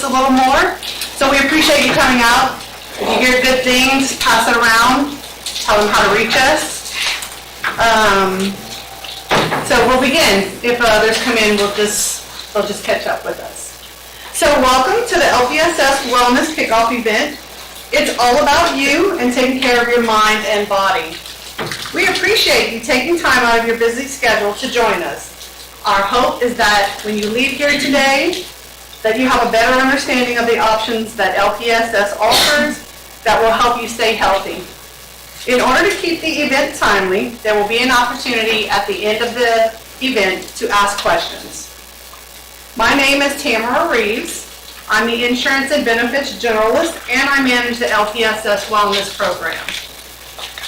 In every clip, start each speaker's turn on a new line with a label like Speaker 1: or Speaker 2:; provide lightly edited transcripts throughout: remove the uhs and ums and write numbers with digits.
Speaker 1: a little more. So we appreciate you coming out. If you hear good things, pass it around. Tell them how to reach us. So we'll begin. If others come in, they'll just catch up with us. So welcome to the LPSS Wellness Kickoff event. It's all about you and taking care of your mind and body. We appreciate you taking time out of your busy schedule to join us. Our hope is that when you leave here today, that you have a better understanding of the options that LPSS offers that will help you stay healthy. In order to keep the event timely, there will be an opportunity at the end of the event to ask questions. My name is Tamara Reeves. I'm the Insurance and Benefits Generalist, and I manage the LPSS Wellness Program.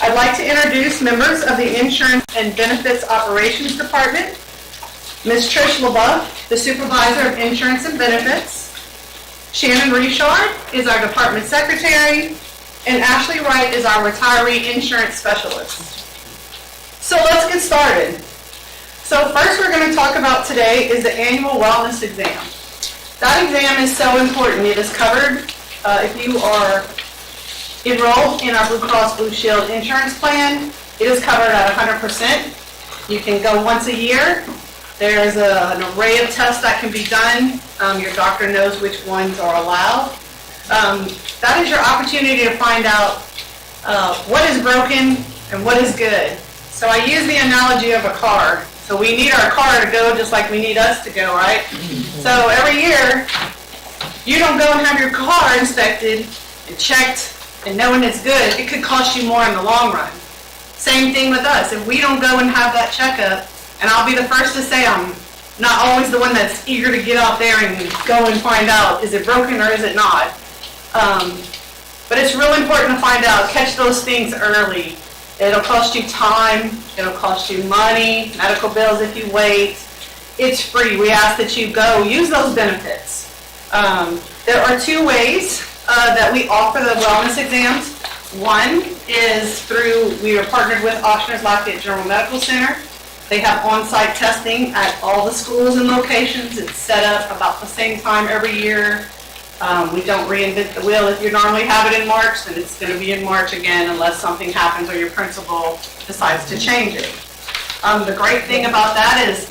Speaker 1: I'd like to introduce members of the Insurance and Benefits Operations Department. Ms. Trish Labeouf, the Supervisor of Insurance and Benefits. Shannon Richard is our Department Secretary, and Ashley Wright is our Retiree Insurance Specialist. So let's get started. So first we're going to talk about today is the annual wellness exam. That exam is so important. It is covered if you are enrolled in our Blue Cross Blue Shield insurance plan. It is covered at 100%. You can go once a year. There's an array of tests that can be done. Your doctor knows which ones are allowed. That is your opportunity to find out what is broken and what is good. So I use the analogy of a car. So we need our car to go just like we need us to go, right? So every year, you don't go and have your car inspected and checked and knowing it's good. It could cost you more in the long run. Same thing with us. If we don't go and have that checkup, and I'll be the first to say I'm not always the one that's eager to get out there and go and find out, is it broken or is it not? But it's really important to find out, catch those things early. It'll cost you time, it'll cost you money, medical bills if you wait. It's free. We ask that you go use those benefits. There are two ways that we offer the wellness exams. One is through, we are partnered with Ochsner's Lafayette General Medical Center. They have on-site testing at all the schools and locations. It's set up about the same time every year. We don't reinvent the wheel. If you normally have it in March, then it's going to be in March again unless something happens or your principal decides to change it. The great thing about that is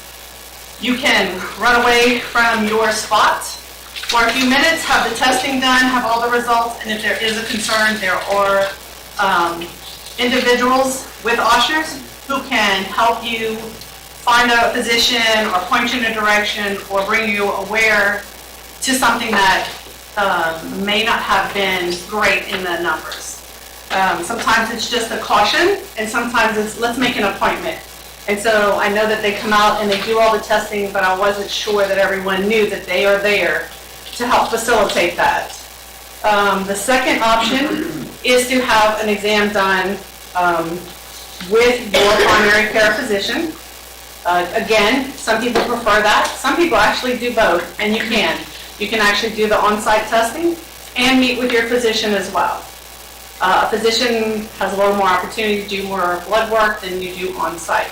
Speaker 1: you can run away from your spot for a few minutes, have the testing done, have all the results, and if there is a concern, there are individuals with Ochsner's who can help you find a physician or point you in a direction or bring you aware to something that may not have been great in the numbers. Sometimes it's just a caution, and sometimes it's let's make an appointment. And so I know that they come out and they do all the testing, but I wasn't sure that everyone knew that they are there to help facilitate that. The second option is to have an exam done with your primary care physician. Again, some people prefer that. Some people actually do both, and you can. You can actually do the on-site testing and meet with your physician as well. A physician has a little more opportunity to do more blood work than you do on-site.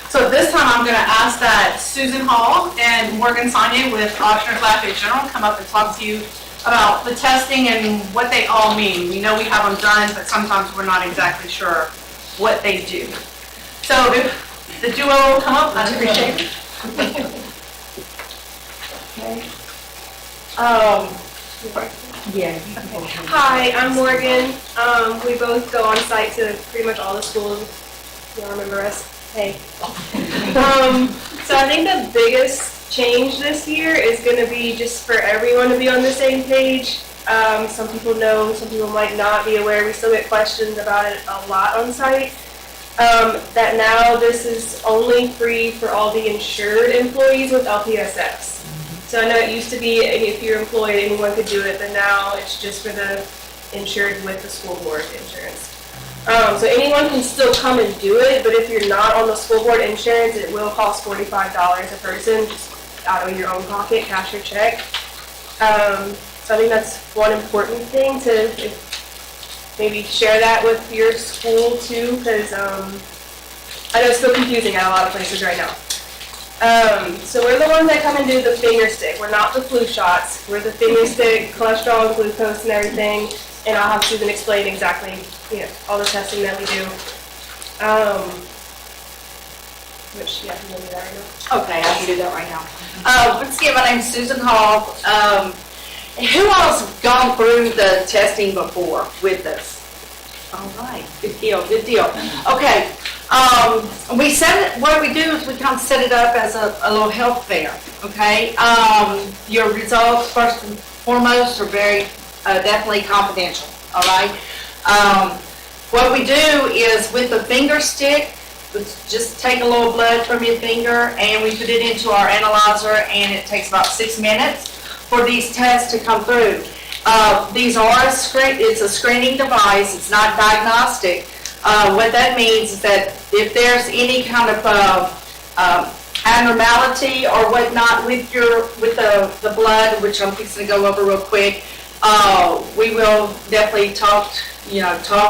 Speaker 1: So at this time, I'm going to ask that Susan Hall and Morgan Sagne with Ochsner's Lafayette General come up and talk to you about the testing and what they all mean. We know we have them done, but sometimes we're not exactly sure what they do. So if the duo will come up, I'd appreciate it.
Speaker 2: Okay. Hi, I'm Morgan. We both go on site to pretty much all the schools. You all remember us? Hey. So I think the biggest change this year is going to be just for everyone to be on the same page. Some people know, some people might not be aware. We still get questions about it a lot on site. That now this is only free for all the insured employees with LPSS. So I know it used to be if you're employed, anyone could do it, but now it's just for the insured with the school board insurance. So anyone can still come and do it, but if you're not on the school board insurance, it will cost $45 a person, just out of your own pocket, cash or check. So I think that's one important thing to maybe share that with your school too, because I know it's still confusing at a lot of places right now. So we're the ones that come and do the finger stick. We're not the flu shots. We're the finger stick, cholesterol and glucose and everything. And I'll have Susan explain exactly, all the testing that we do. Which, yeah, you want to do that right now?
Speaker 3: Okay, I can do that right now. Once again, my name's Susan Hall. Who else has gone through the testing before with us? All right, good deal, good deal. Okay, we set it, what we do is we kind of set it up as a little health fair, okay? Your results, first and foremost, are very definitely confidential, all right? What we do is with the finger stick, let's just take a little blood from your finger and we put it into our analyzer, and it takes about 6 minutes for these tests to come through. These are it's a screening device, it's not diagnostic. What that means is that if there's any kind of abnormality or whatnot with the blood, which I'm fixing to go over real quick, we will definitely talk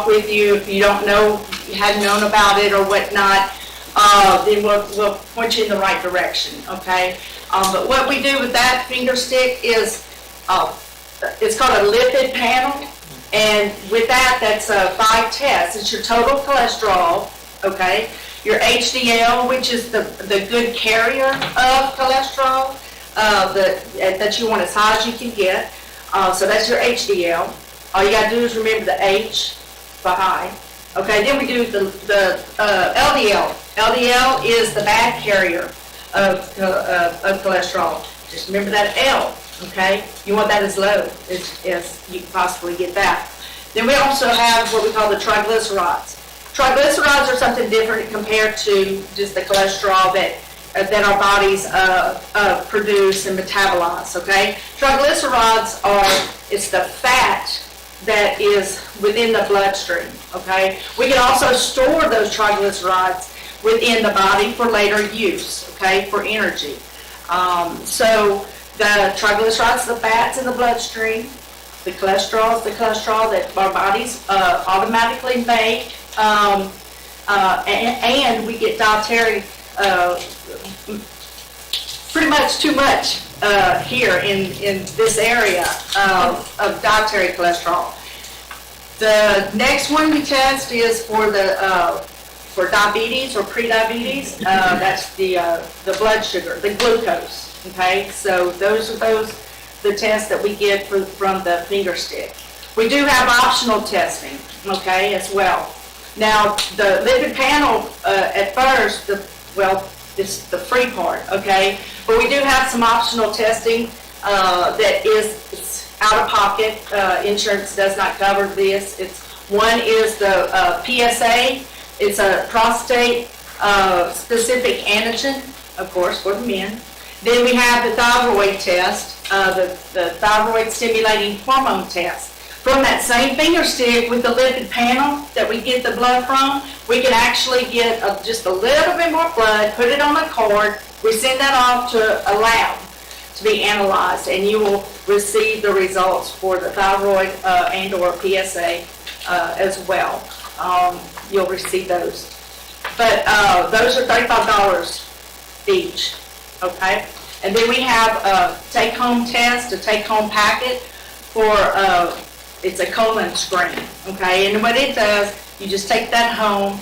Speaker 3: with you. If you don't know, you hadn't known about it or whatnot, then we'll point you in the right direction, okay? But what we do with that finger stick is, it's called a lipid panel, and with that, that's 5 tests. It's your total cholesterol, okay? Your HDL, which is the good carrier of cholesterol, that you want as high as you can get. So that's your HDL. All you gotta do is remember the H for high. Okay, then we do the LDL. LDL is the bad carrier of cholesterol. Just remember that L, okay? You want that as low as you can possibly get that. Then we also have what we call the triglycerides. Triglycerides are something different compared to just the cholesterol that our bodies produce and metabolize, okay? Triglycerides it's the fat that is within the bloodstream, okay? We can also store those triglycerides within the body for later use, okay, for energy. So the triglycerides, the fats in the bloodstream, the cholesterol is the cholesterol that our bodies automatically make, and we get dietary, pretty much too much here in this area of dietary cholesterol. The next one we test is for for diabetes or pre-diabetes. That's the blood sugar, the glucose. Okay, so those are the tests that we get from the finger stick. We do have optional testing, okay, as well. Now the lipid panel at first, it's the free part, okay, but we do have some optional testing that is out of pocket. Insurance does not cover this. One is the PSA. It's a prostate specific antigen, of course, for the men. Then we have the thyroid test, the thyroid stimulating hormone test. From that same finger stick with the lipid panel that we get the blood from, we can actually get just a little bit more blood, put it on a cord, we send that off to a lab to be analyzed, and you will receive the results for the thyroid and or PSA as well. You'll receive those. But those are $35 each, okay? And then we have a take-home test, a take-home packet for it's a colon screen, okay? And what it does, you just take that home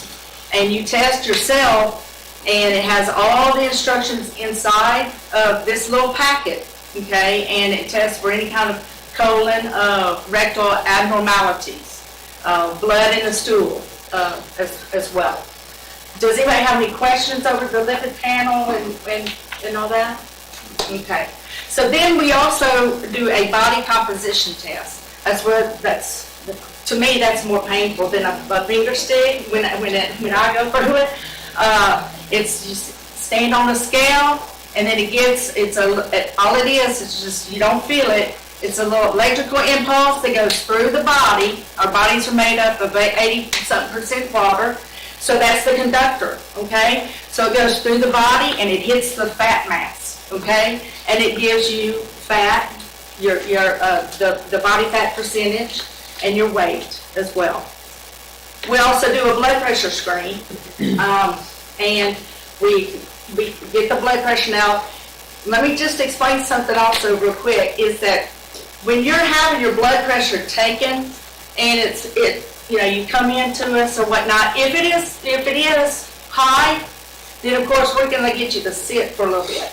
Speaker 3: and you test yourself, and it has all the instructions inside of this little packet, okay? And it tests for any kind of colon, rectal abnormalities, blood in the stool as well. Does anybody have any questions over the lipid panel and all that? Okay. So then we also do a body composition test. To me, that's more painful than a finger stick when I go through it. It's just stand on a scale, and then all it is, it's just, you don't feel it. It's a little electrical impulse that goes through the body. Our bodies are made up of 80% water, so that's the conductor, okay? So it goes through the body, and it hits the fat mass, okay? And it gives you fat, the body fat percentage, and your weight as well. We also do a blood pressure screen, and we we get the blood pressure now. Let me just explain something also real quick, is that when you're having your blood pressure taken and you come into us or whatnot, if it is high, then of course we're gonna get you to sit for a little bit,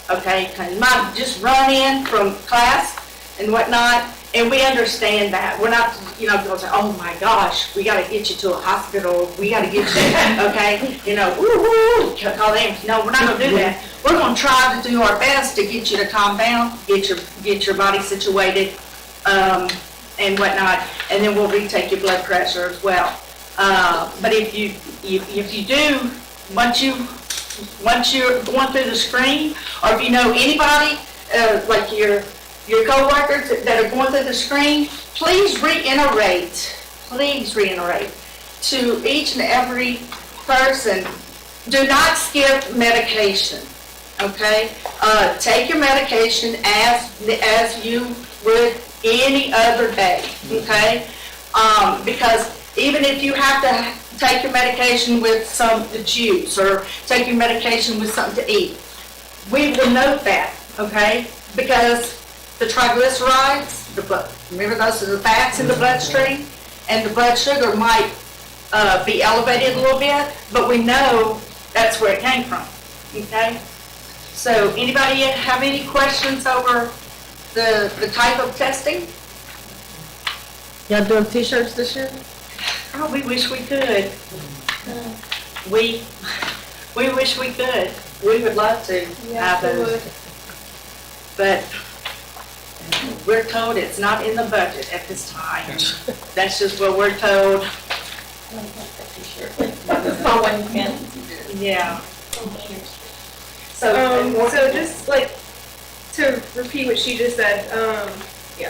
Speaker 3: okay? 'Cause you might just run in from class and whatnot, and we understand that. We're not, going to say, oh my gosh, we gotta get you to a hospital, we gotta get you, okay? Woo, call them. No, we're not gonna do that. We're gonna try to do our best to get you to calm down, get your body situated, and whatnot, and then we'll retake your blood pressure as well. But if you do, once you're going through the screen, or if you know anybody, like your coworkers that are going through the screen, please reiterate to each and every person, do not skip medication, okay? Take your medication as you would any other day, okay? Because even if you have to take your medication with some juice or take your medication with something to eat, we will note that, okay? Because the triglycerides, remember those are the fats in the bloodstream, and the blood sugar might be elevated a little bit, but we know that's where it came from, okay? So anybody have any questions over the type of testing?
Speaker 4: Y'all doing t-shirts this year?
Speaker 3: Oh, we wish we could. We wish we could. We would love to have those. But we're told it's not in the budget at this time. That's just what we're told. Yeah.
Speaker 2: So just like to repeat what she just said,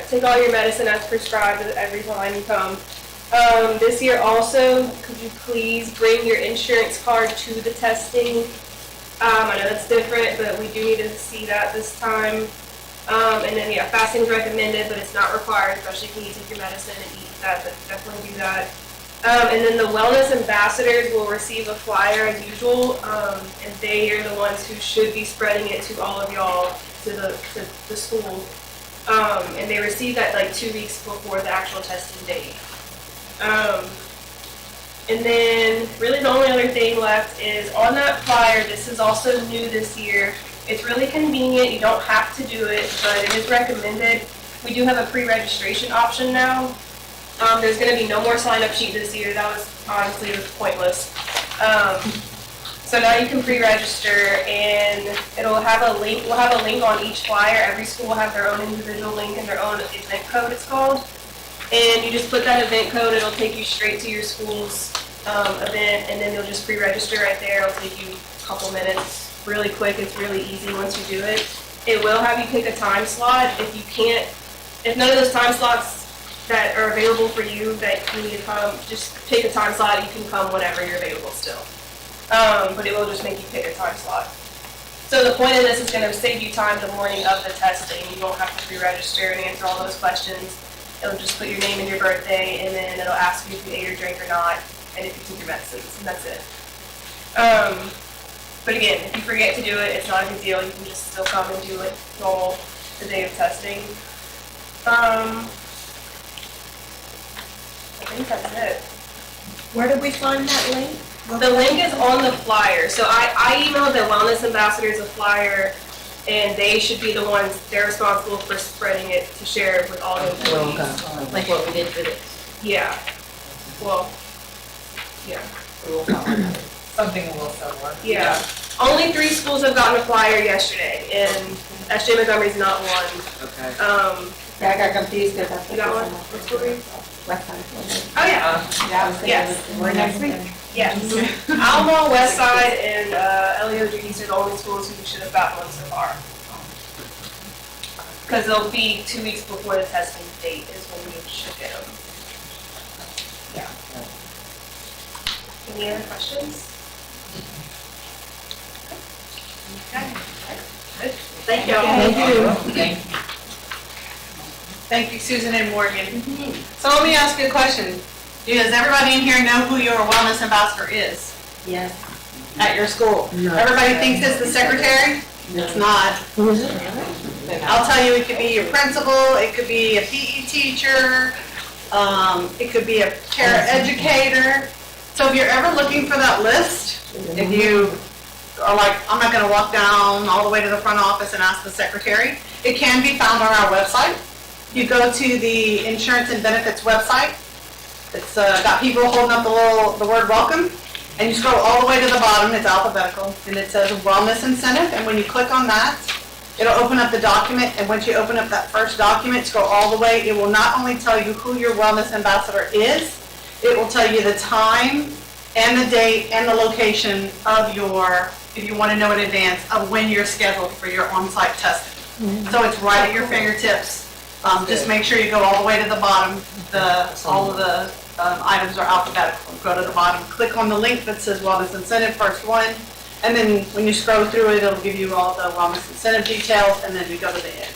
Speaker 2: take all your medicine as prescribed every time you come. This year also, could you please bring your insurance card to the testing? I know that's different, but we do need to see that this time. And then, fasting is recommended, but it's not required, especially if you take your medicine and eat that, but definitely do that. And then the wellness ambassadors will receive a flyer as usual, and they are the ones who should be spreading it to all of y'all, to the school. And they receive that like 2 weeks before the actual testing date. And then really the only other thing left is on that flyer, this is also new this year. It's really convenient, you don't have to do it, but it is recommended. We do have a pre-registration option now. There's going to be no more sign-up sheet this year. That was honestly pointless. So now you can pre-register, and it'll have a link. We'll have a link on each flyer. Every school will have their own individual link and their own event code, it's called. And you just put that event code. It'll take you straight to your school's event, and then you'll just pre-register right there. It'll take you a couple minutes. Really quick. It's really easy once you do it. It will have you pick a time slot. If none of those time slots that are available for you that you need to come, just pick a time slot. You can come whenever you're available still. But it will just make you pick a time slot. So the point of this is going to save you time the morning of the testing. You won't have to pre-register and answer all those questions. It'll just put your name and your birthday, and then it'll ask you if you ate or drank or not, and if you took your medicines, and that's it. But again, if you forget to do it, it's not a big deal. You can just still come and do it normal the day of testing. I think that's it.
Speaker 4: Where did we find that link?
Speaker 2: The link is on the flyer. So I emailed the wellness ambassadors a flyer, and they should be the ones, they're responsible for spreading it to share with all the employees.
Speaker 4: Like what we did for this.
Speaker 2: Yeah. Well, yeah.
Speaker 5: Something will sell.
Speaker 2: Yeah. Only 3 schools have gotten a flyer yesterday, and SJ Montgomery's not one.
Speaker 5: Okay.
Speaker 4: Yeah, I got confused because I
Speaker 2: You got one? What school are you?
Speaker 4: West Side.
Speaker 2: Oh, yeah.
Speaker 4: Yeah, I was thinking
Speaker 2: Yes.
Speaker 4: we're next week.
Speaker 2: Yes. Alma, Westside, and LEOG, these are the only schools who should have gotten one so far. Because they'll be 2 weeks before the testing date is when we should get them. Yeah. Any other questions? Okay. Good.
Speaker 3: Thank you all.
Speaker 4: Thank you.
Speaker 1: Thank you, Susan and Morgan. So let me ask you a question. Does everybody in here know who your wellness ambassador is?
Speaker 4: Yes.
Speaker 1: at your school. Everybody thinks it's the secretary. It's not.
Speaker 4: Who is it?
Speaker 1: I'll tell you, it could be your principal, it could be a PE teacher, it could be a para-educator. So if you're ever looking for that list, if you are like, I'm not gonna walk down all the way to the front office and ask the secretary, it can be found on our website. You go to the Insurance and Benefits website. It's got people holding up the word welcome, and you scroll all the way to the bottom, it's alphabetical, and it says Wellness Incentive, and when you click on that, it'll open up the document, and once you open up that first document, scroll all the way, it will not only tell you who your wellness ambassador is, it will tell you the time and the date and the location of your, if you want to know in advance, of when you're scheduled for your on-site testing. So it's right at your fingertips. Just make sure you go all the way to the bottom. All of the items are alphabetical. Go to the bottom, click on the link that says Wellness Incentive, first one, and then when you scroll through it, it'll give you all the wellness incentive details, and then you go to the end.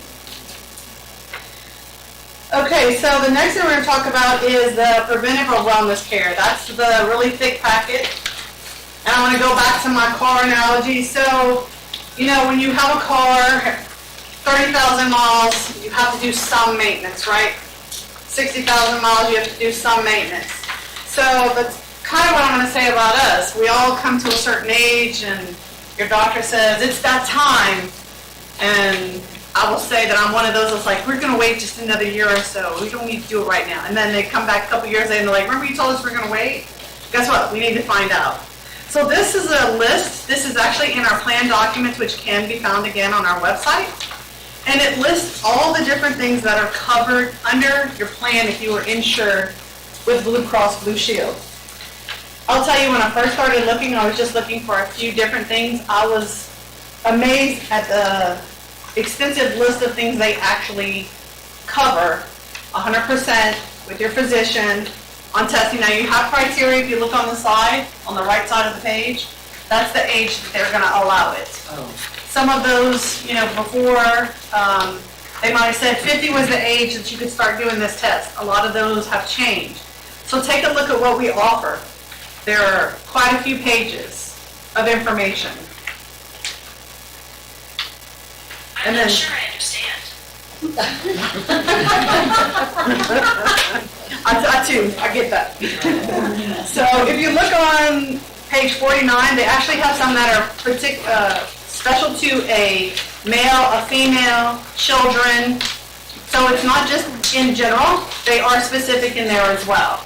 Speaker 1: Okay, so the next thing we're going to talk about is the preventive or wellness care. That's the really thick packet. And I want to go back to my car analogy. So, you know, when you have a car, 30,000 miles, you have to do some maintenance, right? 60,000 miles, you have to do some maintenance. So that's kind of what I'm going to say about us. We all come to a certain age, and your doctor says, it's that time. And I will say that I'm one of those that's like, we're going to wait just another year or so. We don't need to do it right now. And then they come back a couple years later and they're like, remember you told us we're going to wait? Guess what? We need to find out. So this is a list. This is actually in our plan documents, which can be found again on our website. And it lists all the different things that are covered under your plan if you were insured with Blue Cross Blue Shield. I'll tell you, when I first started looking, I was just looking for a few different things. I was amazed at the extensive list of things they actually cover 100% with your physician on testing. Now you have criteria. If you look on the side, on the right side of the page, that's the age that they're going to allow it. Some of those, you know, before, they might have said 50 was the age that you could start doing this test. A lot of those have changed. So take a look at what we offer. There are quite a few pages of information.
Speaker 6: I'm not sure I understand.
Speaker 1: I get that. So if you look on page 49, they actually have some that are special to a male, a female, children. So it's not just in general, they are specific in there as well.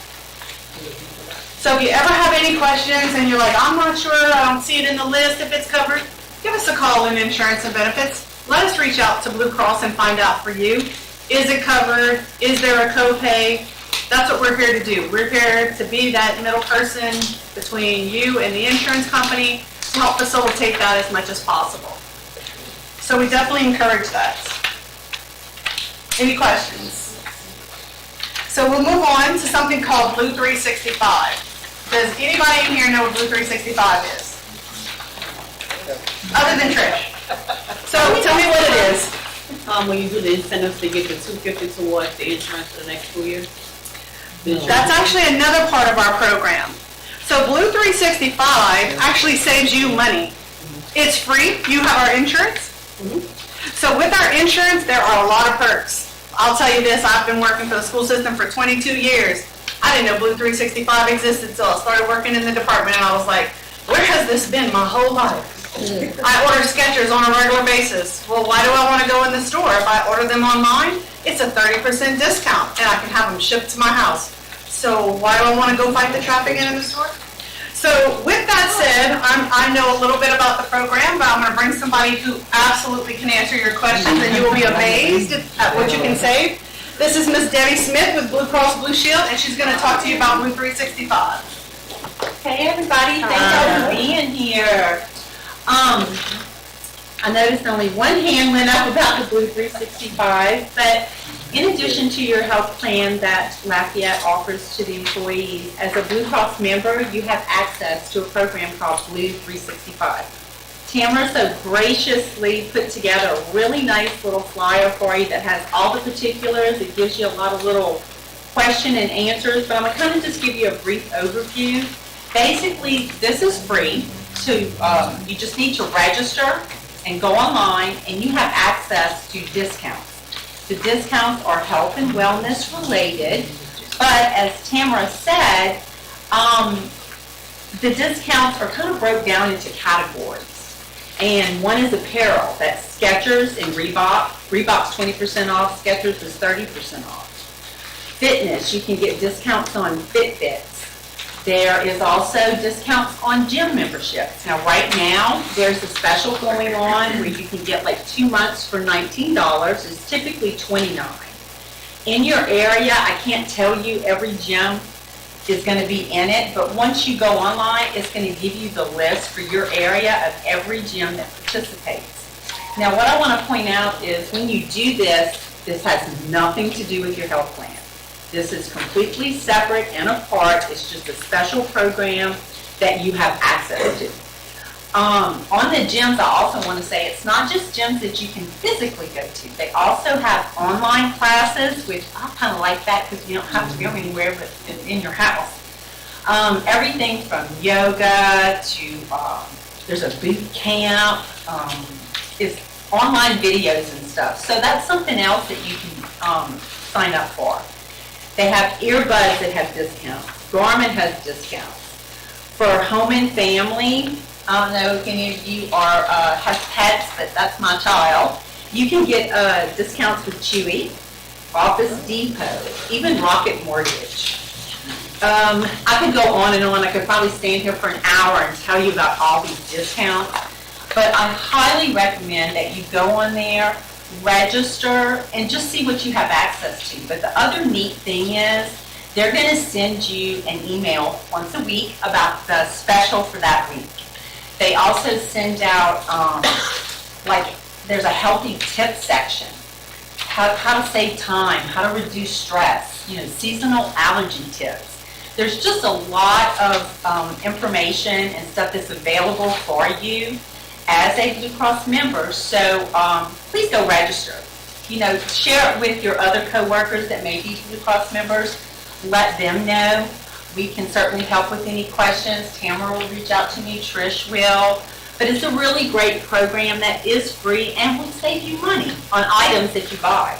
Speaker 1: So if you ever have any questions and you're like, I'm not sure, I don't see it in the list if it's covered, give us a call in Insurance and Benefits. Let us reach out to Blue Cross and find out for you. Is it covered? Is there a copay? That's what we're here to do. We're here to be that middle person between you and the insurance company to help facilitate that as much as possible. So we definitely encourage that. Any questions? So we'll move on to something called Blue 365. Does anybody in here know what Blue 365 is? Other than Trish. So tell me what it is.
Speaker 7: When you do the incentives, they get the $250 towards the insurance for the next 2 years.
Speaker 1: That's actually another part of our program. So Blue 365 actually saves you money. It's free. You have our insurance. So with our insurance, there are a lot of perks. I'll tell you this, I've been working for the school system for 22 years. I didn't know Blue 365 existed until I started working in the department, and I was like, where has this been my whole life? I order Skechers on a regular basis. Well, why do I want to go in the store? If I order them online, it's a 30% discount, and I can have them shipped to my house. So why do I want to go fight the traffic in the store? So with that said, I know a little bit about the program, but I'm going to bring somebody who absolutely can answer your questions, and you will be amazed at what you can save. This is Miss Debbie Smith with Blue Cross Blue Shield, and she's going to talk to you about Blue 365.
Speaker 8: Hey everybody, thanks for being here. I noticed only one hand went up about the Blue 365, but in addition to your health plan that Lafayette offers to the employees, as a Blue Cross member, you have access to a program called Blue 365. Tamara so graciously put together a really nice little flyer for you that has all the particulars. It gives you a lot of little question and answers, but I'm going to kind of just give you a brief overview. Basically, this is free. you just need to register and go online, and you have access to discounts. The discounts are health and wellness related, but as Tamara said, the discounts are kind of broke down into categories. And one is apparel, that's Skechers and Reebok. Reebok's 20% off, Skechers is 30% off. Fitness, you can get discounts on Fitbits. There is also discounts on gym memberships. Now, right now, there's a special going on where you can get like 2 months for $19. It's typically $29. In your area, I can't tell you every gym is going to be in it, but once you go online, it's going to give you the list for your area of every gym that participates. Now, what I want to point out is when you do this, this has nothing to do with your health plan. This is completely separate and apart. It's just a special program that you have access to. On the gyms, I also want to say it's not just gyms that you can physically go to. They also have online classes, which I kind of like that because you don't have to go anywhere but it's in your house. Everything from yoga to, there's a boot camp, it's online videos and stuff. So that's something else that you can sign up for. They have earbuds that have discounts. Garmin has discounts. For home and family, I don't know if any of you are have pets, but that's my child. You can get discounts with Chewy, Office Depot, even Rocket Mortgage. I could go on and on. I could probably stand here for an hour and tell you about all these discounts. But I highly recommend that you go on there, register, and just see what you have access to. But the other neat thing is they're going to send you an email once a week about the special for that week. They also send out, like, there's a healthy tip section, how to save time, how to reduce stress, seasonal allergy tips. There's just a lot of information and stuff that's available for you as a Blue Cross member, so please go register. Share it with your other coworkers that may be Blue Cross members. Let them know. We can certainly help with any questions. Tamara will reach out to me, Trish will. But it's a really great program that is free and will save you money on items that you buy.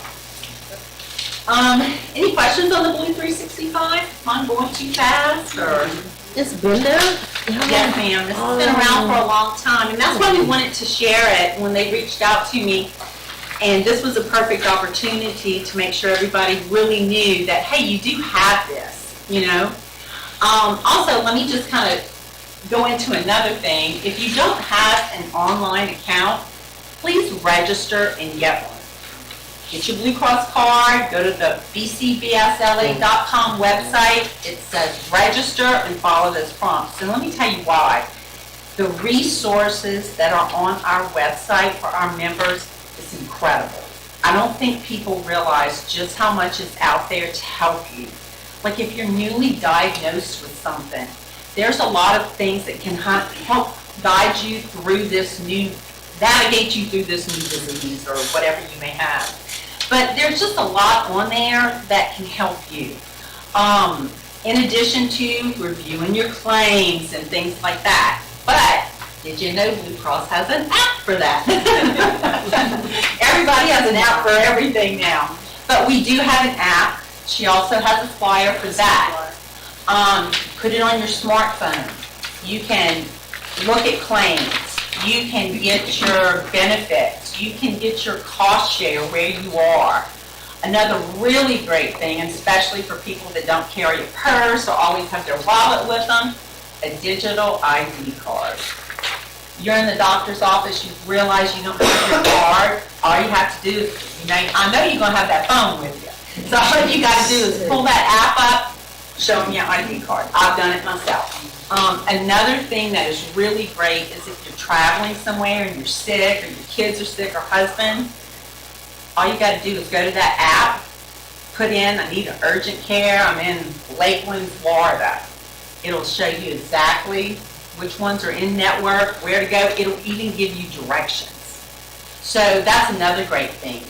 Speaker 8: Any questions on the Blue 365? Am I going too fast, or?
Speaker 4: It's been there?
Speaker 8: Yes, ma'am. This has been around for a long time, and that's why we wanted to share it when they reached out to me. And this was a perfect opportunity to make sure everybody really knew that, hey, you do have this, Also, let me just kind of go into another thing. If you don't have an online account, please register and get one. Get your Blue Cross card, go to the bcbsla.com website. It says register and follow those prompts. And let me tell you why. The resources that are on our website for our members is incredible. I don't think people realize just how much is out there to help you. Like if you're newly diagnosed with something, there's a lot of things that can help guide you through navigate you through this new disease or whatever you may have. But there's just a lot on there that can help you. In addition to reviewing your claims and things like that. But did you know Blue Cross has an app for that? Everybody has an app for everything now. But we do have an app. She also has a flyer for that. Put it on your smartphone. You can look at claims. You can get your benefits. You can get your cost share where you are. Another really great thing, and especially for people that don't carry a purse or always have their wallet with them, a digital ID card. You're in the doctor's office, you realize you don't have your card, all you have to do is, I know you're going to have that phone with you. So all you got to do is pull that app up, show them your ID card. I've done it myself. Another thing that is really great is if you're traveling somewhere and you're sick or your kids are sick or husband, all you got to do is go to that app, put in, I need an urgent care, I'm in Lakeland, Florida. It'll show you exactly which ones are in network, where to go. It'll even give you directions. So that's another great thing.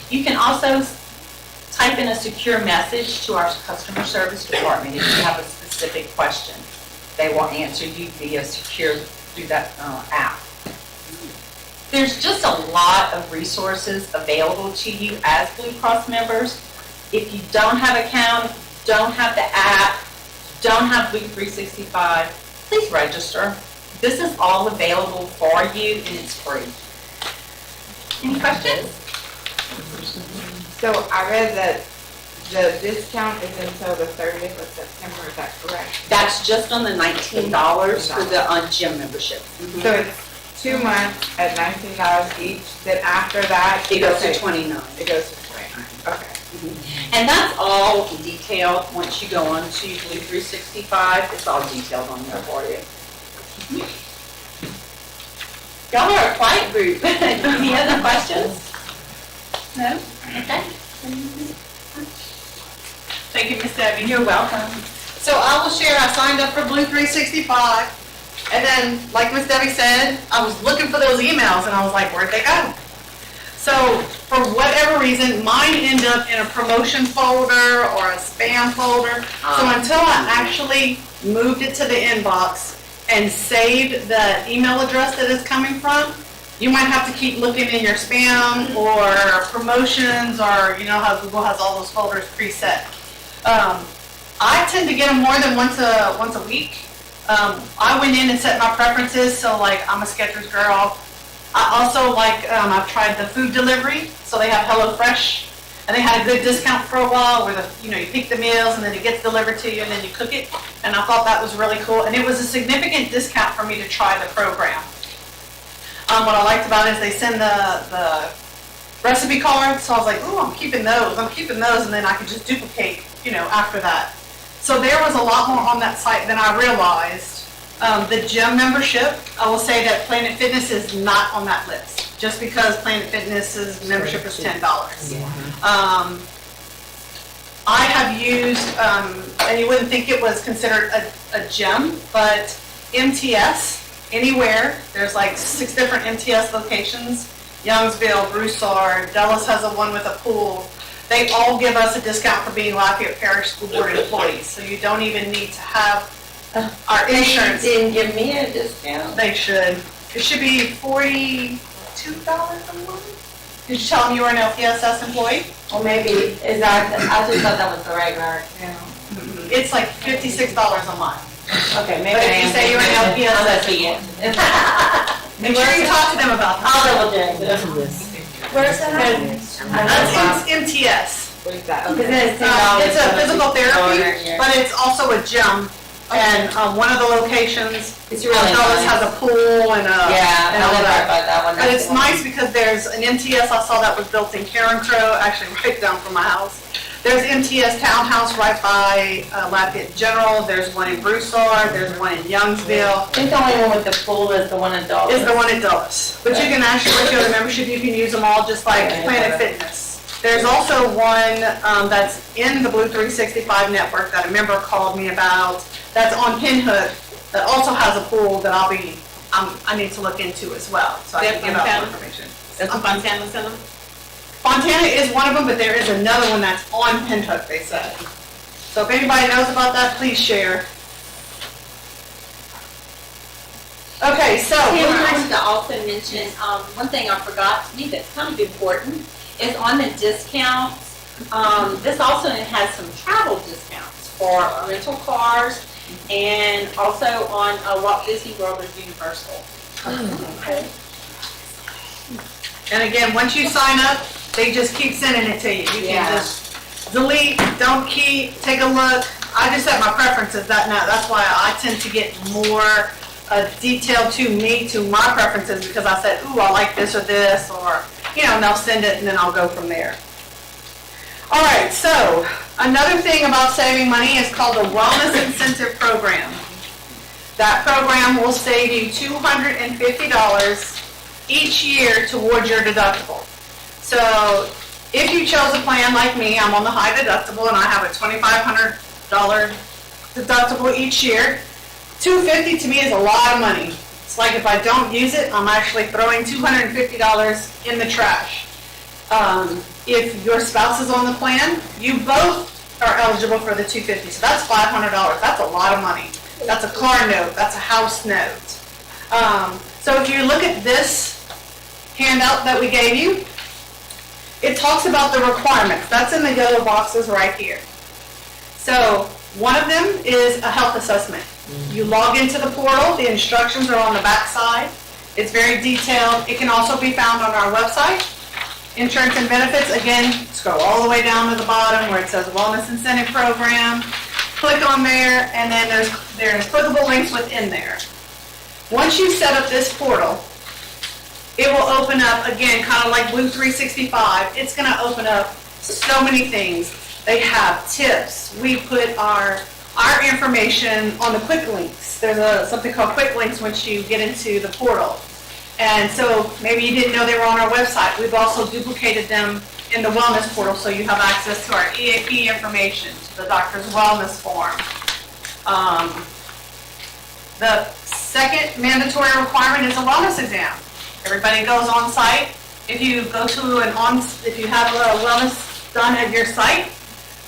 Speaker 8: You can also type in a secure message to our customer service department if you have a specific question. They will answer you via secure through that app. There's just a lot of resources available to you as Blue Cross members. If you don't have an account, don't have the app, don't have Blue 365, please register. This is all available for you and it's free. Any questions?
Speaker 9: So I read that the discount is until the 30th of September, is that correct?
Speaker 8: That's just on the $19 for the gym membership.
Speaker 9: So it's 2 months at $19 each, then after that?
Speaker 8: It goes to $29.
Speaker 9: It goes to 29, okay.
Speaker 8: And that's all detailed once you go on to Blue 365. It's all detailed on there for you. Y'all are a quiet group. Any other questions? No? Okay.
Speaker 1: Thank you, Ms. Debbie.
Speaker 8: You're welcome.
Speaker 1: So I will share, I signed up for Blue 365, and then, like Ms. Debbie said, I was looking for those emails, and I was like, where'd they go? So, for whatever reason, mine ended up in a promotion folder or a spam folder. So until I actually moved it to the inbox and saved the email address that it's coming from, you might have to keep looking in your spam or promotions, or you know how Google has all those folders preset. I tend to get them more than once a week. I went in and set my preferences, so like I'm a Skechers girl. I also like, I've tried the food delivery, so they have HelloFresh, and they had a good discount for a while where you pick the meals and then it gets delivered to you and then you cook it, and I thought that was really cool, and it was a significant discount for me to try the program. What I liked about it is they send the recipe cards, so I was like, ooh, I'm keeping those, and then I could just duplicate, after that. So there was a lot more on that site than I realized. The gym membership, I will say that Planet Fitness is not on that list, just because Planet Fitness's membership is $10. I have used, and you wouldn't think it was considered a gym, but MTS, Anywhere, there's like 6 different MTS locations, Youngsville, Broussard, Dulles has a one with a pool. They all give us a discount for being Lafayette Parish School Board employees, so you don't even need to have our insurance.
Speaker 4: They didn't give me a discount.
Speaker 1: They should. It should be $42 a month. Did you tell them you were an LPSS employee?
Speaker 4: Or maybe, is that, I just thought that was the regular account.
Speaker 1: It's like $56 a month.
Speaker 4: Okay, maybe
Speaker 1: But
Speaker 4: I
Speaker 1: if you
Speaker 4: am.
Speaker 1: say you're an
Speaker 4: I'll
Speaker 1: LPSS,
Speaker 4: let you get.
Speaker 1: make sure you talk to them about that.
Speaker 4: I'll double check.
Speaker 9: Where's that at?
Speaker 1: That's MTS.
Speaker 9: What is that?
Speaker 4: Isn't it
Speaker 1: It's a physical therapy,
Speaker 4: Yeah.
Speaker 1: but it's also a gym. And one of the locations,
Speaker 4: It's really
Speaker 1: Dulles
Speaker 4: nice.
Speaker 1: has a pool and
Speaker 4: Yeah,
Speaker 1: and
Speaker 4: I
Speaker 1: all
Speaker 4: never
Speaker 1: that.
Speaker 4: about that one.
Speaker 1: But
Speaker 4: That's
Speaker 1: it's
Speaker 4: the one.
Speaker 1: nice because there's an MTS, I saw that was built in Karen Crow, actually right down from my house. There's MTS Townhouse right by Lafayette General, there's one in Broussard, there's one in Youngsville.
Speaker 4: I think the only one with the pool is the one in Dulles.
Speaker 1: Is the one at Dulles. But you can actually, if you go to membership, you can use them all just like Planet Fitness. There's also one that's in the Blue 365 network that a member called me about, that's on Pinhook, that also has a pool that I need to look into as well, so I can give out more information.
Speaker 7: That's the Fontana Center?
Speaker 1: Fontana is one of them, but there is another one that's on Pinhook, they said. So if anybody knows about that, please share. Okay, so.
Speaker 10: Tamara, I wanted to also mention, one thing I forgot to me that's kind of important is on the discounts, this also has some travel discounts for rental cars and also on Walt Disney World or Universal.
Speaker 1: Okay. And again, once you sign up, they just keep sending it to you. You can just delete, don't keep, take a look. I just set my preferences that now. That's why I tend to get more detailed to my preferences, because I said, ooh, I like this or this, or, and they'll send it and then I'll go from there. All right, so another thing about saving money is called the Wellness Incentive Program. That program will save you $250 each year towards your deductible. So if you chose a plan like me, I'm on the high deductible and I have a $2,500 deductible each year. $250 to me is a lot of money. It's like if I don't use it, I'm actually throwing $250 in the trash. If your spouse is on the plan, you both are eligible for the $250, so that's $500. That's a lot of money. That's a car note, that's a house note. So if you look at this handout that we gave you, it talks about the requirements. That's in the yellow boxes right here. So one of them is a health assessment. You log into the portal, the instructions are on the back side. It's very detailed. It can also be found on our website. Insurance and benefits, again, scroll all the way down to the bottom where it says Wellness Incentive Program. Click on there, and then there's clickable links within there. Once you set up this portal, it will open up, again, kind of like Blue 365. It's going to open up so many things. They have tips. We put our information on the quick links. There's something called quick links once you get into the portal. And so maybe you didn't know they were on our website. We've also duplicated them in the wellness portal so you have access to our EAP information, to the doctor's wellness form. The second mandatory requirement is a wellness exam. Everybody goes on site. If you if you have a wellness done at your site,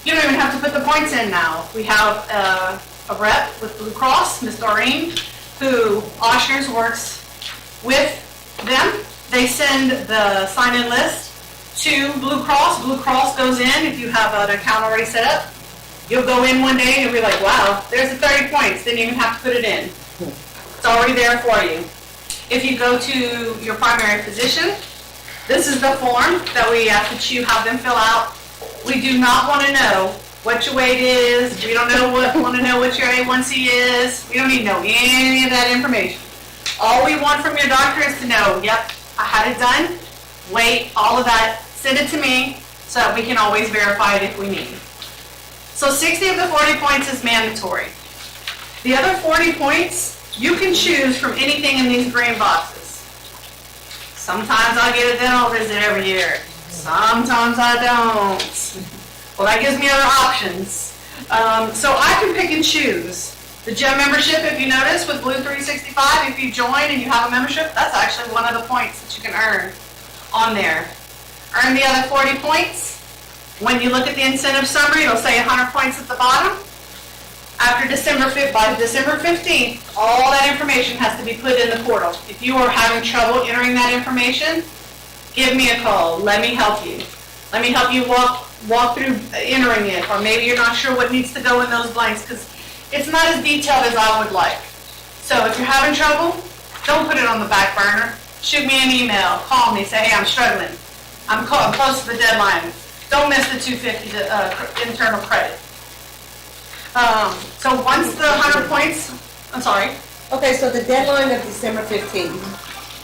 Speaker 1: you don't even have to put the points in now. We have a rep with Blue Cross, Ms. Doreen, who Oshers works with them. They send the sign-in list to Blue Cross. Blue Cross goes in. If you have an account already set up, you'll go in one day and you'll be like, wow, there's the 30 points. Then you even have to put it in. It's already there for you. If you go to your primary physician, this is the form that we ask that you have them fill out. We do not want to know what your weight is. We don't want to know what your A1C is. We don't need to know any of that information. All we want from your doctor is to know, yep, I had it done, weight, all of that, send it to me so that we can always verify it if we need. So 60 of the 40 points is mandatory. The other 40 points, you can choose from anything in these green boxes. Sometimes I get a dental visit every year. Sometimes I don't. Well, that gives me other options. So I can pick and choose. The gym membership, if you notice, with Blue 365, if you join and you have a membership, that's actually one of the points that you can earn on there. Earn the other 40 points. When you look at the incentive summary, it'll say 100 points at the bottom. By December 15th, all that information has to be put in the portal. If you are having trouble entering that information, give me a call. Let me help you. Let me help you walk through entering it, or maybe you're not sure what needs to go in those blanks because it's not as detailed as I would like. So if you're having trouble, don't put it on the back burner. Shoot me an email, call me, say, hey, I'm struggling. I'm close to the deadline. Don't miss the 250 internal credit. So once the 100 points, I'm sorry.
Speaker 4: Okay, so the deadline of December 15th,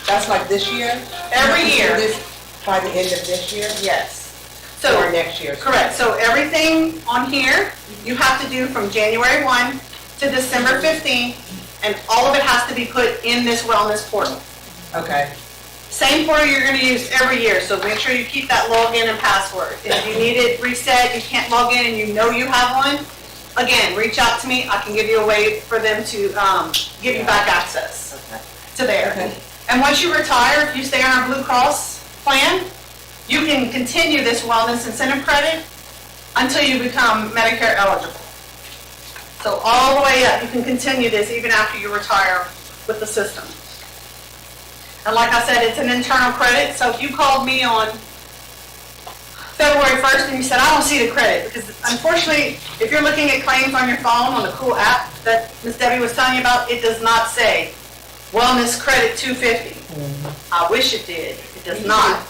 Speaker 4: that's like this year?
Speaker 1: Every year.
Speaker 4: This by the end of this year?
Speaker 1: Yes.
Speaker 4: Or next year?
Speaker 1: Correct. So everything on here, you have to do from January 1 to December 15th, and all of it has to be put in this wellness portal.
Speaker 4: Okay.
Speaker 1: Same portal you're going to use every year, so make sure you keep that login and password. If you need it reset, you can't log in and you know you have one, again, reach out to me. I can give you a way for them to give you back access to there.
Speaker 4: Okay.
Speaker 1: And once you retire, if you stay on our Blue Cross plan, you can continue this wellness incentive credit until you become Medicare eligible. So all the way up, you can continue this even after you retire with the system. And like I said, it's an internal credit, so if you called me on February 1st and you said, I don't see the credit, because unfortunately, if you're looking at claims on your phone on the cool app that Ms. Debbie was telling you about, it does not say wellness credit 250. I wish it did. It does not.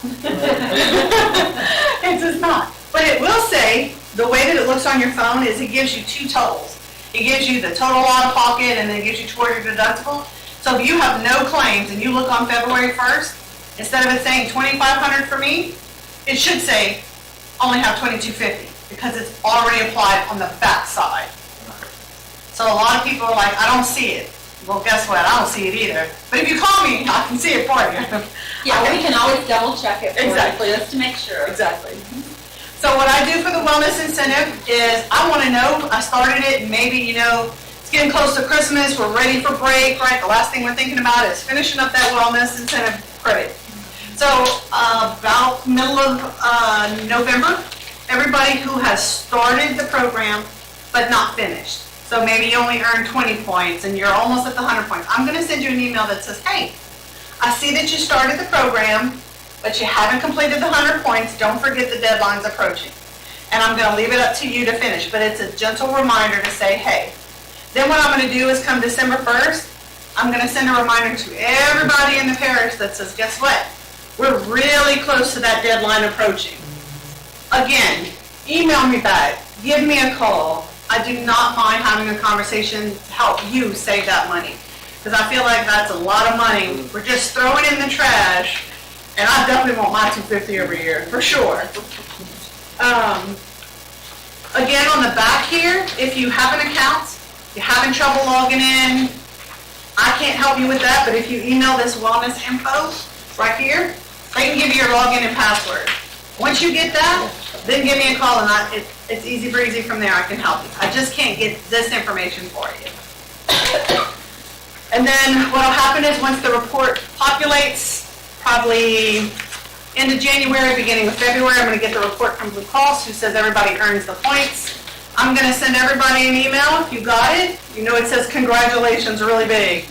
Speaker 1: It does not. But it will say, the way that it looks on your phone is it gives you two totals. It gives you the total out of pocket and then it gives you toward your deductible. So if you have no claims and you look on February 1st, instead of it saying $2,500 for me, it should say only have $2,250 because it's already applied on the back side. So a lot of people are like, I don't see it. Well, guess what? I don't see it either. But if you call me, I can see it for you.
Speaker 10: Yeah, we can always double check it for
Speaker 1: Exactly.
Speaker 10: you, just to make sure.
Speaker 1: Exactly. So what I do for the wellness incentive is I want to know, I started it, and maybe, it's getting close to Christmas, we're ready for break, right? The last thing we're thinking about is finishing up that wellness incentive credit. So about middle of November, everybody who has started the program but not finished. So maybe you only earn 20 points and you're almost at the 100 points. I'm gonna send you an email that says, hey, I see that you started the program, but you haven't completed the 100 points. Don't forget the deadline's approaching. And I'm gonna leave it up to you to finish, but it's a gentle reminder to say, hey. Then what I'm gonna do is come December 1st, I'm gonna send a reminder to everybody in the parish that says, guess what? We're really close to that deadline approaching. Again, email me back, give me a call. I do not mind having a conversation to help you save that money. Because I feel like that's a lot of money. We're just throwing in the trash, and I definitely want my $250 every year, for sure. Again, on the back here, if you have an account, you're having trouble logging in, I can't help you with that, but if you email this wellness info right here, they can give you your login and password. Once you get that, then give me a call, and it's easy breezy from there. I can help you. I just can't get this information for you. And then what will happen is once the report populates, probably end of January, beginning of February, I'm going to get the report from Blue Cross who says everybody earns the points. I'm going to send everybody an email. If you got it, you know it says congratulations really big.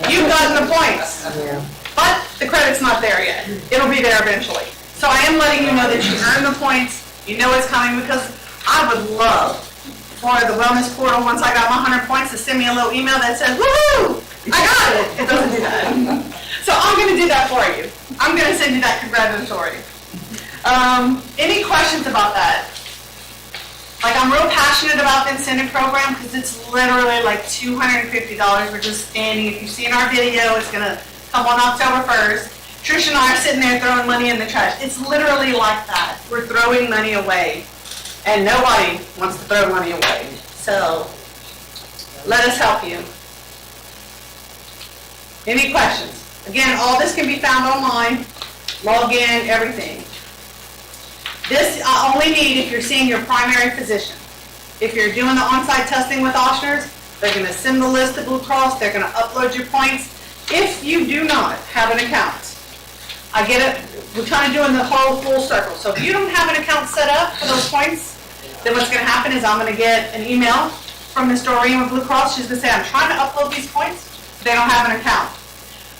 Speaker 1: You've gotten the points. But the credit's not there yet. It'll be there eventually. So I am letting you know that you earned the points. You know it's coming, because I would love for the wellness portal, once I got my 100 points, to send me a little email that says, woohoo, I got it. It doesn't do that. So I'm going to do that for you. I'm going to send you that congratulatory. Any questions about that? Like, I'm real passionate about the incentive program because it's literally like $250 for just standing. If you've seen our video, it's going to come on October 1st. Trish and I are sitting there throwing money in the trash. It's literally like that. We're throwing money away, and nobody wants to throw money away. So let us help you. Any questions? Again, all this can be found online. Log in, everything. This I only need if you're seeing your primary physician. If you're doing the on-site testing with Ochsner's, they're going to send the list to Blue Cross. They're going to upload your points. If you do not have an account, I get it. We're kind of doing the whole full circle. So if you don't have an account set up for those points, then what's going to happen is I'm going to get an email from Ms. Doreen with Blue Cross. She's going to say, I'm trying to upload these points. They don't have an account.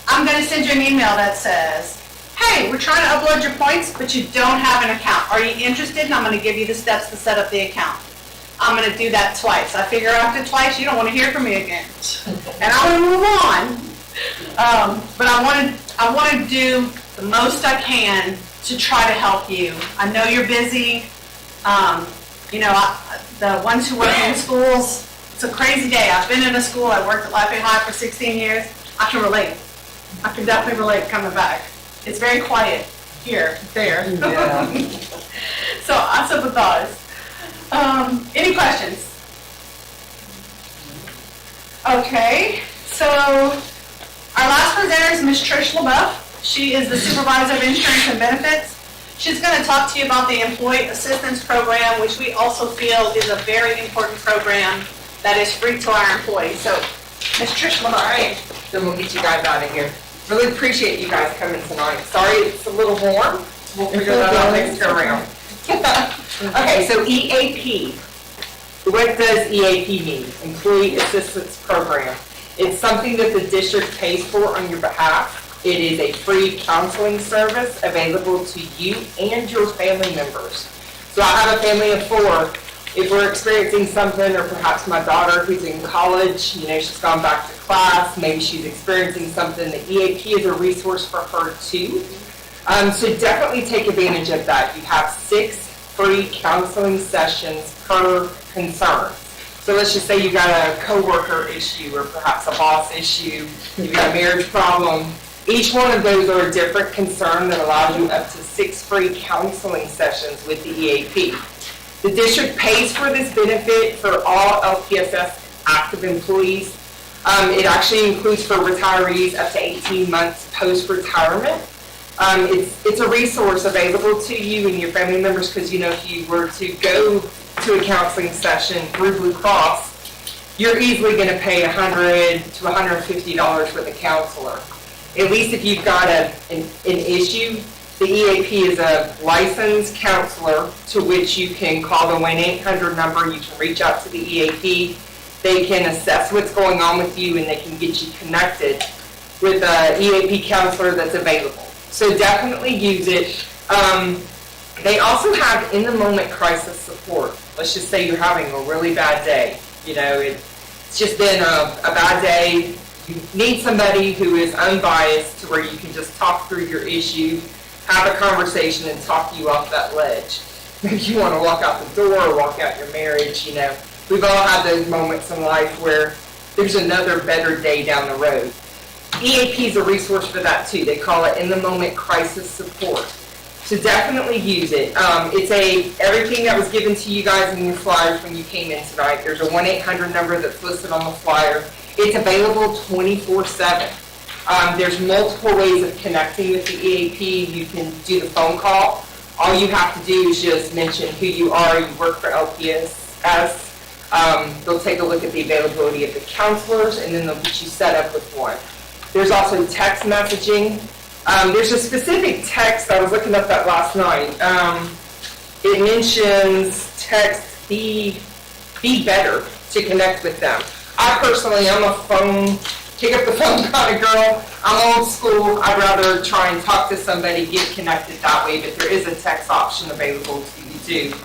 Speaker 1: I'm going to send you an email that says, hey, we're trying to upload your points, but you don't have an account. Are you interested? And I'm going to give you the steps to set up the account. I'm going to do that twice. I figure after twice, you don't want to hear from me again. And I'm going to move on. But I want to do the most I can to try to help you. I know you're busy. The ones who work in schools, it's a crazy day. I've been in a school. I worked at Lafayette High for 16 years. I can relate. I can definitely relate coming back. It's very quiet here, there. Yeah. So I sympathize. Any questions? Okay, so our last presenter is Ms. Trish Labeouf. She is the Supervisor of Insurance and Benefits. She's going to talk to you about the Employee Assistance Program, which we also feel is a very important program that is free to our employees. So, Ms. Trish Labeouf.
Speaker 11: All right, then we'll get you guys out of here. Really appreciate you guys coming tonight. Sorry it's a little warm. We'll figure that out next go around. Okay, so EAP. What does EAP mean? Employee Assistance Program. It's something that the district pays for on your behalf. It is a free counseling service available to you and your family members. So I have a family of 4. If we're experiencing something, or perhaps my daughter who's in college, she's gone back to class, maybe she's experiencing something, the EAP is a resource for her too. So definitely take advantage of that. You have 6 free counseling sessions per concern. So let's just say you got a coworker issue, or perhaps a boss issue, you've got a marriage problem. Each one of those are a different concern that allows you up to 6 free counseling sessions with the EAP. The district pays for this benefit for all LPSS active employees. It actually includes for retirees up to 18 months post-retirement. It's a resource available to you and your family members because, if you were to go to a counseling session through Blue Cross, you're easily going to pay $100 to $150 for the counselor. At least if you've got an issue, the EAP is a licensed counselor to which you can call the 1-800 number. You can reach out to the EAP. They can assess what's going on with you, and they can get you connected with an EAP counselor that's available. So definitely use it. They also have in-the-moment crisis support. Let's just say you're having a really bad day. You know, it's just been a bad day. You need somebody who is unbiased to where you can just talk through your issue, have a conversation, and talk you off that ledge. If you want to walk out the door or walk out your marriage, you know, we've all had those moments in life where there's another better day down the road. EAP is a resource for that too. They call it in-the-moment crisis support. So definitely use it. It's everything that was given to you guys in your flyers when you came in tonight. There's a 1-800 number that's listed on the flyer. It's available 24/7. There's multiple ways of connecting with the EAP. You can do the phone call. All you have to do is just mention who you are. You work for LPSS. They'll take a look at the availability of the counselors, and then they'll get you set up with one. There's also text messaging. There's a specific text, I was looking up that last night. It mentions text, be better to connect with them. I personally, I'm a pick up the phone kind of girl. I'm old school. I'd rather try and talk to somebody, get connected that way, but there is a text option available to you too.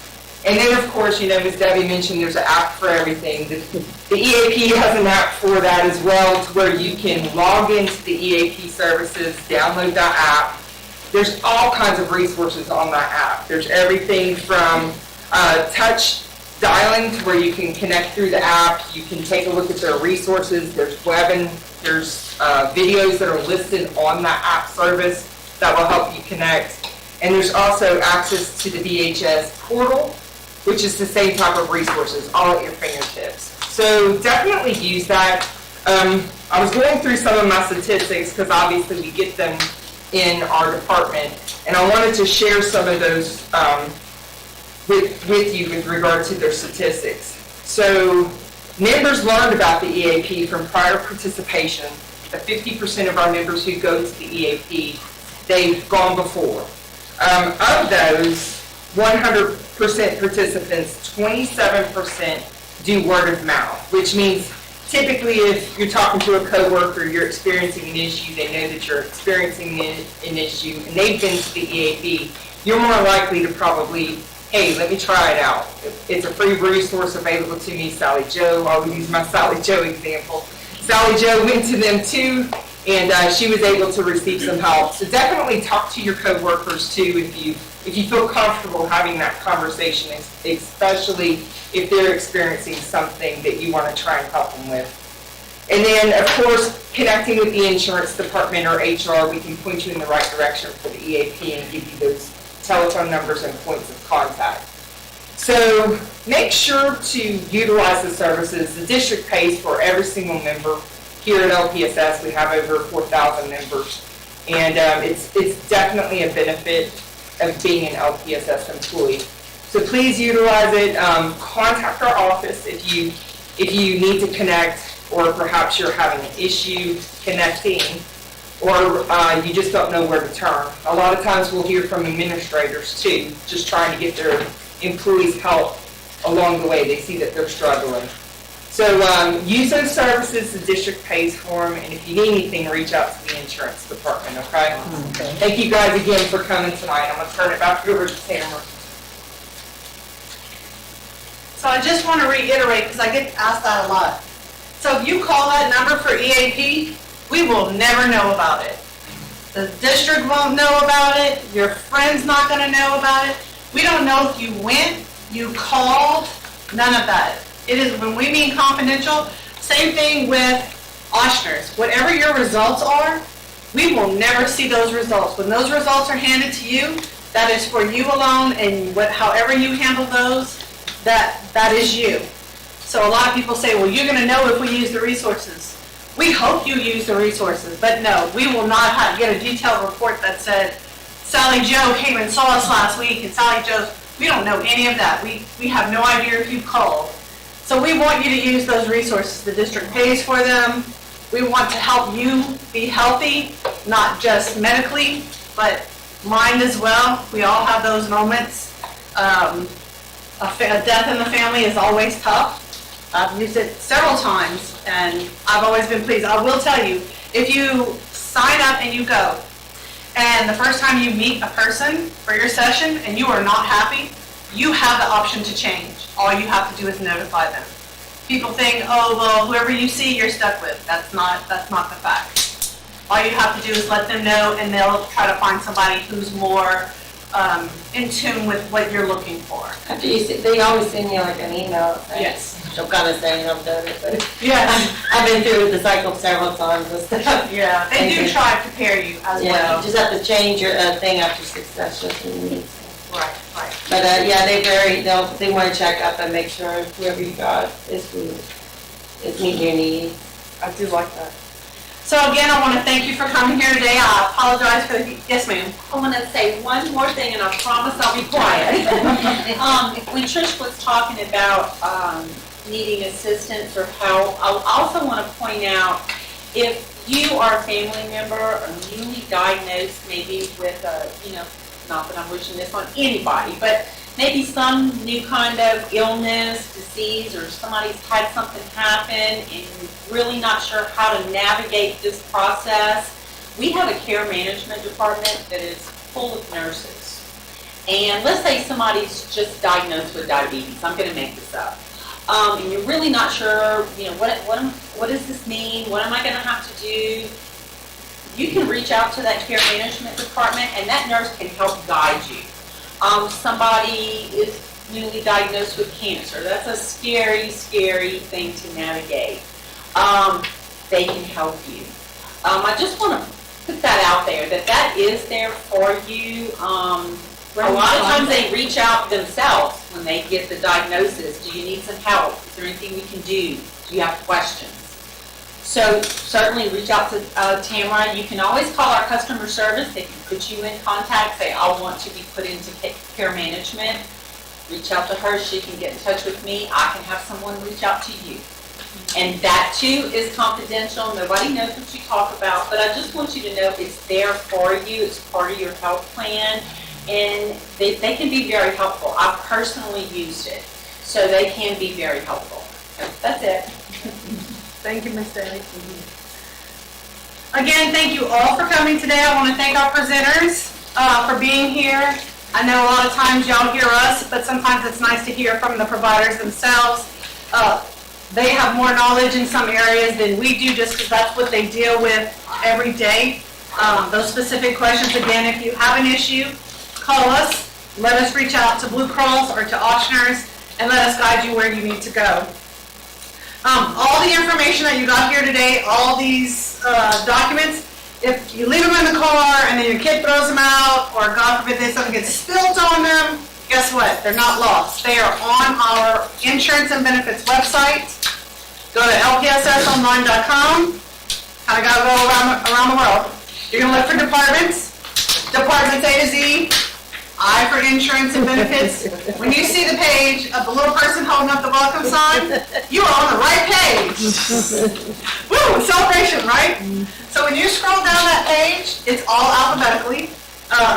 Speaker 11: And then, of course, you know, as Debbie mentioned, there's an app for everything. The EAP has an app for that as well, to where you can log into the EAP services, download that app. There's all kinds of resources on that app. There's everything from touch dialing to where you can connect through the app. You can take a look at their resources. There's there's videos that are listed on that app service that will help you connect. And there's also access to the VHS portal, which is the same type of resources, all at your fingertips. So definitely use that. I was going through some of my statistics because obviously we get them in our department, and I wanted to share some of those with you with regard to their statistics. So members learned about the EAP from prior participation. The 50% of our members who go to the EAP, they've gone before. Of those 100% participants, 27% do word of mouth, which means typically if you're talking to a coworker, you're experiencing an issue, they know that you're experiencing an issue, and they've been to the EAP, you're more likely to probably, hey, let me try it out. It's a free resource available to me, Sally Joe. I'll use my Sally Joe example. Sally Joe went to them too, and she was able to receive some help. So definitely talk to your coworkers too if you feel comfortable having that conversation, especially if they're experiencing something that you want to try and help them with. And then, of course, connecting with the insurance department or HR, we can point you in the right direction for the EAP and give you those telephone numbers and points of contact. So make sure to utilize the services. The district pays for every single member. Here at LPSS, we have over 4,000 members, and it's definitely a benefit of being an LPSS employee. So please utilize it. Contact our office if you need to connect, or perhaps you're having an issue connecting, or you just don't know where to turn. A lot of times we'll hear from administrators too, just trying to get their employees help along the way. They see that they're struggling. So use those services, the district pays for them, and if you need anything, reach out to the insurance department, okay? Thank you guys again for coming tonight. I'm going to turn it back over to Tamara.
Speaker 1: So I just want to reiterate, because I get asked that a lot. So if you call that number for EAP, we will never know about it. The district won't know about it. Your friend's not going to know about it. We don't know if you went, you called, none of that. It is, when we mean confidential, same thing with Oshners. Whatever your results are, we will never see those results. When those results are handed to you, that is for you alone, and however you handle those, that is you. So a lot of people say, well, you're going to know if we use the resources. We hope you use the resources, but no, we will not get a detailed report that said, Sally Joe came and saw us last week, and Sally Joe, we don't know any of that. We have no idea if you called. So we want you to use those resources. The district pays for them. We want to help you be healthy, not just medically, but mind as well. We all have those moments. A death in the family is always tough. I've used it several times, and I've always been pleased. I will tell you, if you sign up and you go, and the first time you meet a person for your session and you are not happy, you have the option to change. All you have to do is notify them. People think, oh, well, whoever you see, you're stuck with. That's not the fact. All you have to do is let them know, and they'll try to find somebody who's more in tune with what you're looking for.
Speaker 4: After you see, they always send you like an email. Right?
Speaker 1: Yes.
Speaker 4: I'm kind of saying I've done it, but
Speaker 1: Yes.
Speaker 4: I've been through the cycle several times and stuff.
Speaker 1: Yeah, they do try to prepare you as
Speaker 4: Yeah,
Speaker 1: well.
Speaker 4: you just have to change your thing after 6 sessions.
Speaker 1: Right, right.
Speaker 4: But yeah, they want to check up and make sure whoever you got is meeting your needs.
Speaker 1: I do like that. So again, I want to thank you for coming here today. I apologize for the, yes ma'am.
Speaker 10: I want to say one more thing, and I promise I'll be quiet. When Trish was talking about needing assistance or help, I also want to point out, if you are a family member or newly diagnosed, maybe with not that I'm wishing this on anybody, but maybe some new kind of illness, disease, or somebody's had something happen and you're really not sure how to navigate this process, we have a care management department that is full of nurses. And let's say somebody's just diagnosed with diabetes, I'm going to make this up, and you're really not sure, what does this mean? What am I going to have to do? You can reach out to that care management department, and that nurse can help guide you. Somebody is newly diagnosed with cancer. That's a scary, scary thing to navigate. They can help you. I just want to put that out there, that is there for you. A lot of times they reach out themselves when they get the diagnosis. Do you need some help? Is there anything we can do? Do you have questions? So certainly reach out to Tamara. You can always call our customer service. They can put you in contact, say, I want to be put into care management. Reach out to her. She can get in touch with me. I can have someone reach out to you. And that too is confidential. Nobody knows what you talk about, but I just want you to know it's there for you. It's part of your health plan, and they can be very helpful. I've personally used it, so they can be very helpful. So that's it.
Speaker 1: Thank you, Ms. Daly. Again, thank you all for coming today. I want to thank our presenters for being here. I know a lot of times y'all hear us, but sometimes it's nice to hear from the providers themselves. They have more knowledge in some areas than we do, just because that's what they deal with every day. Those specific questions, again, if you have an issue, call us. Let us reach out to Blue Cross or to Ochsner's and let us guide you where you need to go. All the information that you got here today, all these documents, if you leave them in the car and then your kid throws them out, or God forbid something gets spilled on them, guess what? They're not lost. They are on our insurance and benefits website. Go to lpssonline.com. Kind of got to go around the world. You're going to look for departments. Departments A to Z. I for insurance and benefits. When you see the page of the little person holding up the welcome sign, you are on the right page. Woo, celebration, right? So when you scroll down that page, it's all alphabetically.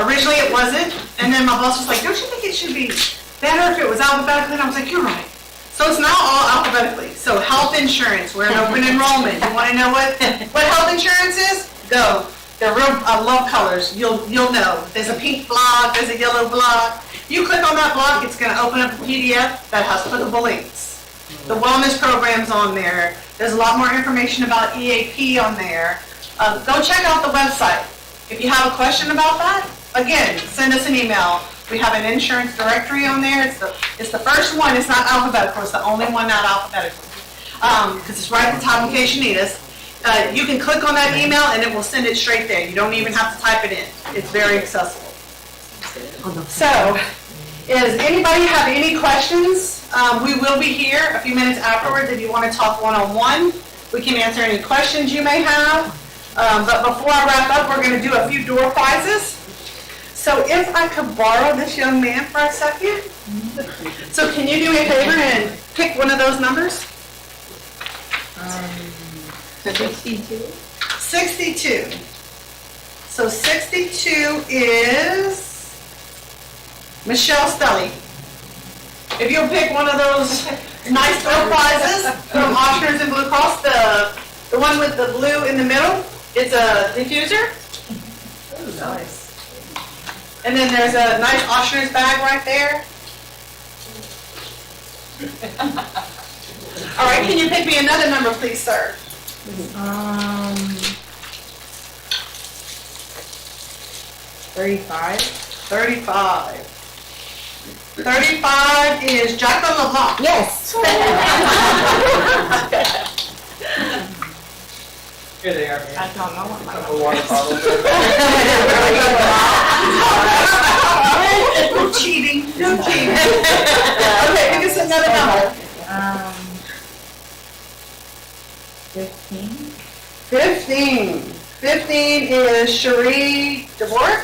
Speaker 1: Originally it wasn't, and then my boss was like, don't you think it should be better if it was alphabetically? And I was like, you're right. So it's now all alphabetically. So health insurance, we're in open enrollment. You want to know what health insurance is? Go. They're real, I love colors. You'll know. There's a pink block, there's a yellow block. You click on that block, it's going to open up a PDF that has clickable links. The wellness program's on there. There's a lot more information about EAP on there. Go check out the website. If you have a question about that, again, send us an email. We have an insurance directory on there. It's the first one. It's not alphabetical. It's the only one not alphabetical. Because it's right at the top in case you need us. You can click on that email and it will send it straight there. You don't even have to type it in. It's very accessible. So, does anybody have any questions? We will be here a few minutes afterwards if you want to talk one-on-one. We can answer any questions you may have. But before I wrap up, we're going to do a few door prizes. So if I could borrow this young man for a second. So can you do me a favor and pick one of those numbers? 62. 62. So 62 is Michelle Stelly. If you'll pick one of those nice door prizes, The one with the blue in the middle, it's a diffuser.
Speaker 5: Nice.
Speaker 1: And then there's a nice Oshner's bag right there. All right, can you pick me another number, please, sir?
Speaker 9: 35.
Speaker 1: 35. 35 is Jacqueline LeBlanc.
Speaker 9: Yes.
Speaker 11: Here they are,
Speaker 9: I don't know what my.
Speaker 11: A water bottle.
Speaker 1: No cheating, no cheating. Okay, pick us another number.
Speaker 9: 15.
Speaker 1: 15. 15 is Cherie DeBoer.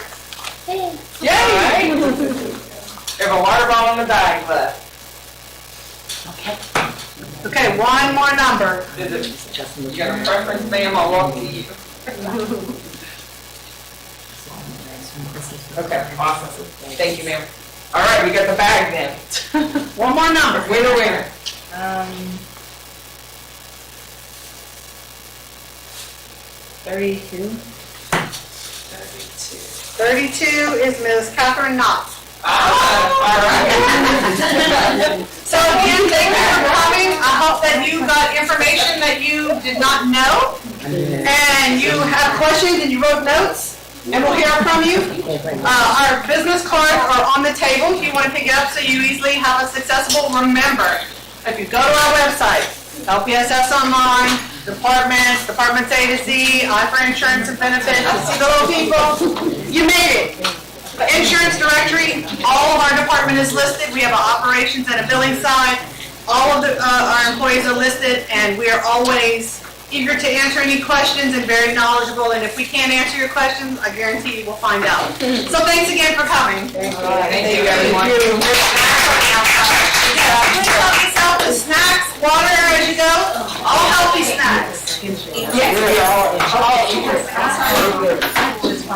Speaker 1: Yay!
Speaker 11: We have a water bottle in the bag left.
Speaker 1: Okay, one more number.
Speaker 11: Is it, you got a preference, ma'am? I'll walk to you. Okay, awesome. Thank you, ma'am. All right, we got the bag then.
Speaker 1: One more number.
Speaker 11: Winner, winner.
Speaker 9: 32.
Speaker 1: 32 is Ms. Catherine Knott.
Speaker 11: All right.
Speaker 1: So again, thank you for coming. I hope that you got information that you did not know, and you have questions and you wrote notes, and we'll hear from you. Our business cards are on the table if you want to pick it up so you easily have us accessible. Remember, if you go to our website, LPSS Online, Departments A to Z, I for Insurance and Benefits, you see the little people? You made it. The insurance directory, all of our department is listed. We have an operations and a billing side. All of our employees are listed, and we are always eager to answer any questions and very knowledgeable. And if we can't answer your questions, I guarantee you we'll find out. So thanks again for coming.
Speaker 11: Thank you, everyone.
Speaker 1: Please help yourself with snacks, water as you go. All healthy snacks.
Speaker 11: Yes, we are.